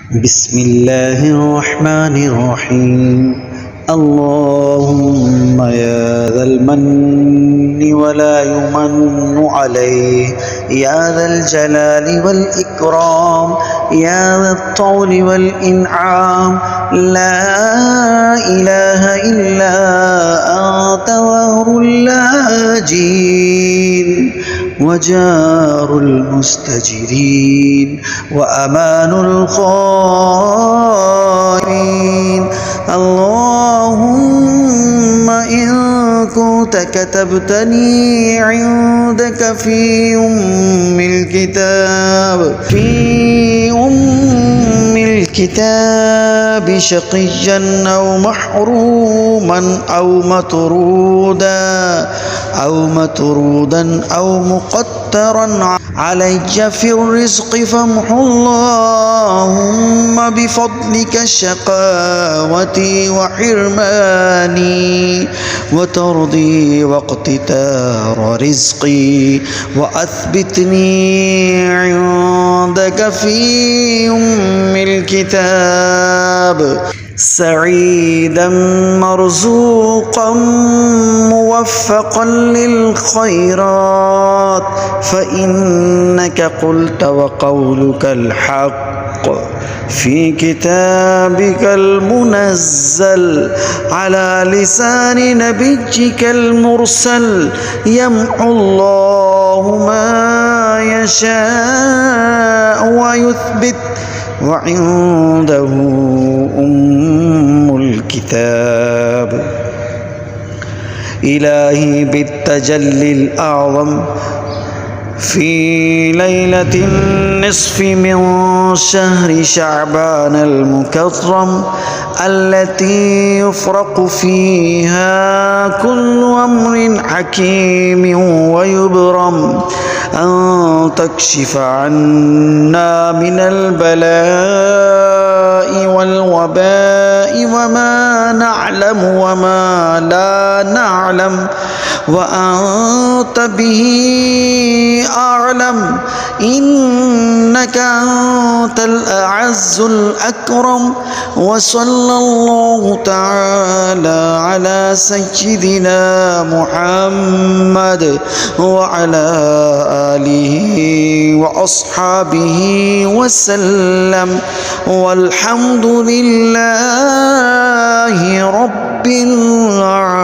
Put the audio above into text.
بسم الله الرحمن الرحيم. اللهم يا ذا المن ولا يمن عليه، يا ذا الجلال والإكرام، يا ذا الطول والإنعام، لا إله إلا أنت وهر اللاجين وجار المستجيرين وأمان الخائفين. اللهم إن كنت كتبتني عندك في الكتاب شقيا أو محروما أو مطرودا أو مقترا علي في الرزق، فامحو اللهم بفضلك شقاوتي وحرماني وترضي واقتتار رزقي، وأثبتني عندك في الكتاب سعيدا مرزوقا موفقا للخيرات، فإنك قلت وقولك الحق في كتابك المنزل على لسان نبيك المرسل. يمحو الله ما يشاء ويثبت، وعنده أم الكتاب. إلهي بالتجلي الأعظم في ليلة النصف من شهر شعبان المكرم، التي يفرق فيها كل أمر حكيم ويبرم، أن تكشف عنا من البلاء والوباء وما نعلم وما لا نعلم، وأنت به أعلم، إنك أنت الأعز الأكرم. وصلى الله تعالى على سيدنا محمد وعلى آله وأصحابه وسلم، والحمد لله رب العالمين.